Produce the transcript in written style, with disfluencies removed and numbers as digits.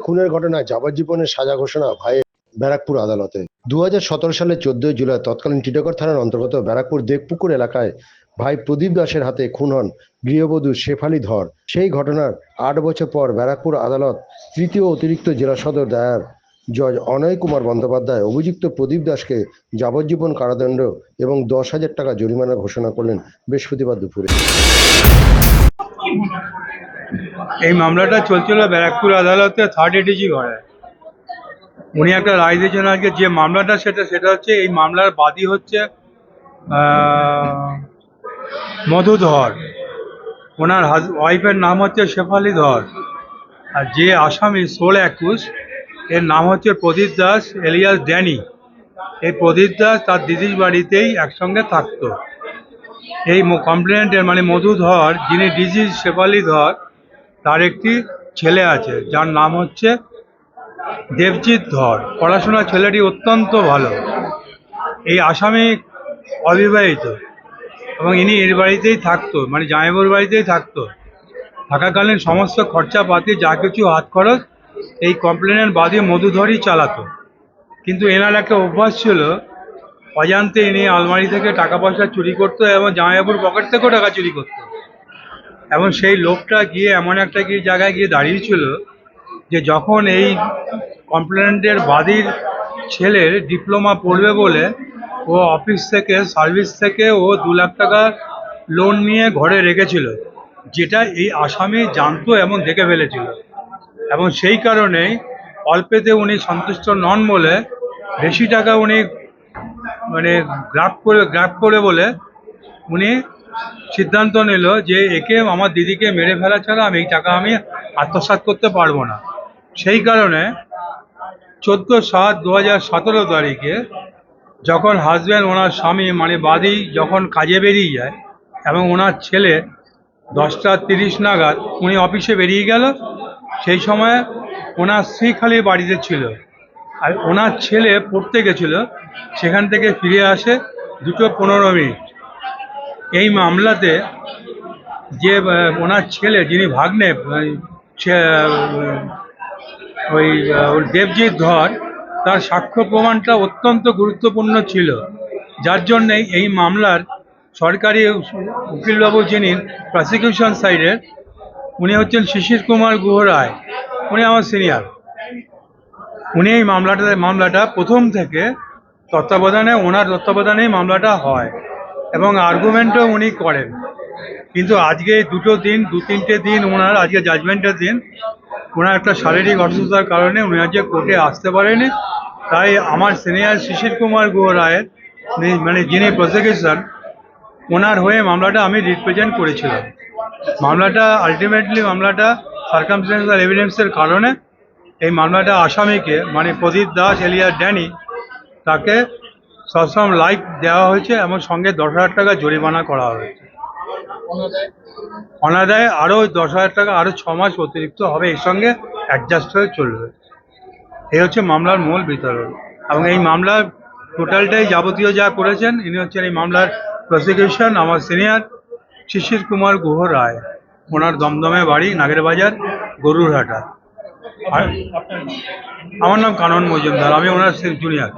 খুনের ঘটনায় যাবজ্জীবনের সাজা ঘোষণা ভাইয়ের ব্যারাকপুর আদালতে। 2017 সালের 14 জুলাই তৎকালীন টিটাগড় থানার অন্তর্গত ব্যারাকপুর দেবপুকুর এলাকায় ভাই প্রদীপ দাসের হাতে খুন হন গৃহবধূ শেফালি ধর। সেই ঘটনার 8 বছর পর ব্যারাকপুর আদালত তৃতীয় অতিরিক্ত জেলা সদর দায়র জজ অনয় কুমার বন্দ্যোপাধ্যায় অভিযুক্ত প্রদীপ দাসকে যাবজ্জীবন কারাদণ্ড এবং 10,000 টাকা জরিমানা ঘোষণা করলেন বৃহস্পতিবার দুপুরে। এই মামলাটা চলছিল ব্যারাকপুর আদালতে থার্ড এডিজি ঘরে। উনি একটা রায় দিয়েছেন আজকে। যে মামলাটা সেটা হচ্ছে, এই মামলার বাদী হচ্ছে মধু ধর। ওনার ওয়াইফের নাম হচ্ছে শেফালি ধর। আর যে আসামি সোল অ্যাকুজ, এর নাম হচ্ছে প্রদীপ দাস এলিয়াস ড্যানি। এই প্রদীপ দাস তার দিদির বাড়িতেই একসঙ্গে থাকতো। এই কমপ্লেনেন্টের মানে মধু ধর, যিনি ডিজিজ শেফালি ধর, তার একটি ছেলে আছে যার নাম হচ্ছে দেবজিৎ ধর। পড়াশোনা ছেলেটি অত্যন্ত ভালো। এই আসামি অবিবাহিত এবং ইনি এর বাড়িতেই থাকতো, মানে জামাইবাবুর বাড়িতেই থাকতো। থাকাকালীন সমস্ত খরচাপাতি যা কিছু হাত খরচ এই কমপ্লেনের বাদী মধুধরই চালাতো। কিন্তু এনার একটা অভ্যাস ছিল, অজান্তে ইনি আলমারি থেকে টাকা পয়সা চুরি করতো এবং জামাইবাবুর পকেট থেকেও টাকা চুরি করতো। এবং সেই লোকটা গিয়ে এমন একটা জায়গায় গিয়ে দাঁড়িয়েছিল যে যখন এই কমপ্লেনেন্টের বাদীর ছেলের ডিপ্লোমা পড়বে বলে ও অফিস থেকে সার্ভিস থেকে ও 2 লাখ টাকা লোন নিয়ে ঘরে রেখেছিল, যেটা এই আসামি জানতো এবং দেখে ফেলেছিল। এবং সেই কারণেই অল্পেতে উনি সন্তুষ্ট নন বলে বেশি টাকা উনি মানে গ্রাফ করে বলে উনি সিদ্ধান্ত নিল যে একে আমার দিদিকে মেরে ফেলা ছাড়া আমি এই টাকা আমি আত্মসাৎ করতে পারবো না। সেই কারণে 14/7/2017 তারিখে যখন হাজব্যান্ড, ওনার স্বামী মানে বাদী যখন কাজে বেরিয়ে যায় এবং ওনার ছেলে 10:30 নাগাদ উনি অফিসে বেরিয়ে গেল, সেই সময় ওনার স্ত্রী খালি বাড়িতে ছিল আর ওনার ছেলে পড়তে গেছিল। সেখান থেকে ফিরে আসে 2:15। এই মামলাতে যে ওনার ছেলে, যিনি ভাগ্নে ওই দেবজিৎ ধর, তার সাক্ষ্য প্রমাণটা অত্যন্ত গুরুত্বপূর্ণ ছিল। যার জন্যেই এই মামলার সরকারি উকিলবাবু, যিনি প্রসিকিউশন সাইডের, উনি হচ্ছেন শিশির কুমার গুহ রায়। উনি আমার সিনিয়র। উনি এই মামলাটা প্রথম থেকে ওনার তত্ত্বাবধানেই মামলাটা হয় এবং আর্গুমেন্টও উনি করেন। কিন্তু আজকে 2-3টে দিন ওনার, আজকে জাজমেন্টের দিন, ওনার একটা শারীরিক অসুস্থতার কারণে উনি আজকে কোর্টে আসতে পারেনি। তাই আমার সিনিয়র শিশির কুমার গুহ রায়ের মানে যিনি প্রসিকিউশন, ওনার হয়ে মামলাটা আমি রিপ্রেজেন্ট করেছিলাম। মামলাটা আলটিমেটলি সার্কামস্টেন্সিয়াল এভিডেন্সের কারণে এই মামলাটা আসামিকে মানে প্রদীপ দাস এলিয়াস ড্যানি, তাকে সশ্রম লাইফ দেওয়া হয়েছে এবং সঙ্গে 10,000 টাকা জরিমানা করা হয়েছে। অনাদায়ে আরও 10,000 টাকা, আরও 6 মাস অতিরিক্ত হবে, এর সঙ্গে অ্যাডজাস্ট হয়ে চলবে। এই হচ্ছে মামলার মূল বিতরণ। এবং এই মামলার টোটালটাই যাবতীয় যা করেছেন ইনি হচ্ছেন এই মামলার প্রসিকিউশন, আমার সিনিয়র শিশির কুমার গুহ রায়। ওনার দমদমে বাড়ি, নাগের বাজার, গরুরহাটা। আর আমার নাম কানন মজুমদার, আমি ওনার জুনিয়র।